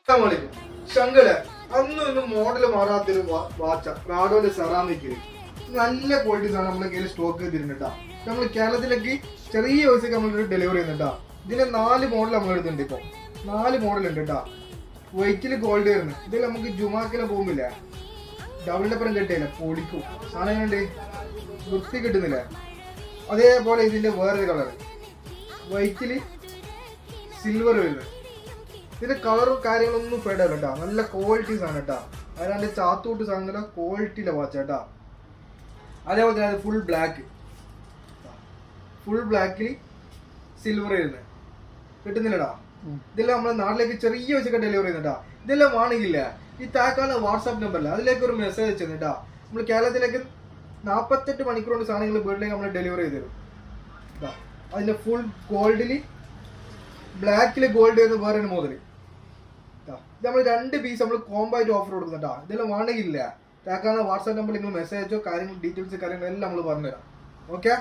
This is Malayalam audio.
ശങ്കല് അന്നും മോഡൽ മാറാത്തൊരു വാച്ച റാഡോന്റെ സെറാമിക്കില് നല്ല ക്വാളിറ്റീസ് ആണ് നമ്മുടെ കയ്യിൽ സ്റ്റോക്ക് ചെയ്തിരുന്നുട്ടാ. നമ്മൾ കേരളത്തിലേക്ക് ചെറിയ പൈസക്ക് നമ്മൾ ഡെലിവറി ചെയ്യുന്നുണ്ടാ. ഇതിന്റെ 4 മോഡൽ നമ്മൾ എടുത്തിട്ടുണ്ട്. ഇപ്പൊ 4 മോഡൽ ഉണ്ട് കേട്ടാ. വൈറ്റില് ഗോൾഡ് വരുന്നത് ഇതിൽ നമുക്ക് ജുമാക്കിലെ പോകുമ്പില്ല ഡബിളിന്റെ അപ്പുറം കെട്ടിയില്ല പൊളിക്കും സാധനം കണ്ട് വൃത്തി കിട്ടുന്നില്ല. അതേപോലെ ഇതിന്റെ വേറൊരു കളർ വൈറ്റില് സിൽവർ വരുന്നത്. ഇതിന്റെ കളറും കാര്യങ്ങളൊന്നും ഫെഡല്ല കേട്ടാ. നല്ല ക്വാളിറ്റീസ് ആണ് കേട്ടാ. അതിന്റെ ചാത്തൂട്ട് സാധനം ക്വാളിറ്റിയിലെ വാച്ച് കേട്ടാ. അതേപോലെ തന്നെ ഫുൾ ബ്ലാക്കിൽ സിൽവർ വരുന്നത് കിട്ടുന്നില്ലടാ. ഇതെല്ലാം നമ്മളെ നാട്ടിലേക്ക് ചെറിയ വെച്ചൊക്കെ ഡെലിവറി ചെയ്യുന്നുണ്ടാ. ഇതെല്ലാം വേണമെങ്കില്ല ഈ താക്കാല വാട്സാപ്പ് നമ്പറില്ല അതിലേക്ക് ഒരു മെസ്സേജ് വെച്ചിട്ടാ. നമ്മൾ കേരളത്തിലേക്ക് 48 മണിക്കൂർ കൊണ്ട് സാധനങ്ങൾ വീട്ടിലേക്ക് നമ്മൾ ഡെലിവറി ചെയ്ത് തരും. അതിന്റെ ഫുൾ ഗോൾഡിൽ ബ്ലാക്കിൽ ഗോൾഡ് വരുന്ന വേറെ മോഡൽ. ഇത് നമ്മൾ 2 പീസ് നമ്മൾ കോംബോ ആയിട്ട് ഓഫർ കൊടുക്കുന്നുണ്ടാ. ഇതെല്ലാം വേണമെങ്കില്ല താക്കാല വാട്സാപ്പ് നമ്പറിൽ നിങ്ങൾ മെസ്സേജോ കാര്യങ്ങൾ ഡീറ്റെയിൽസ് കാര്യങ്ങളെല്ലാം നമ്മൾ പറഞ്ഞുതരാം. ഓക്കെ.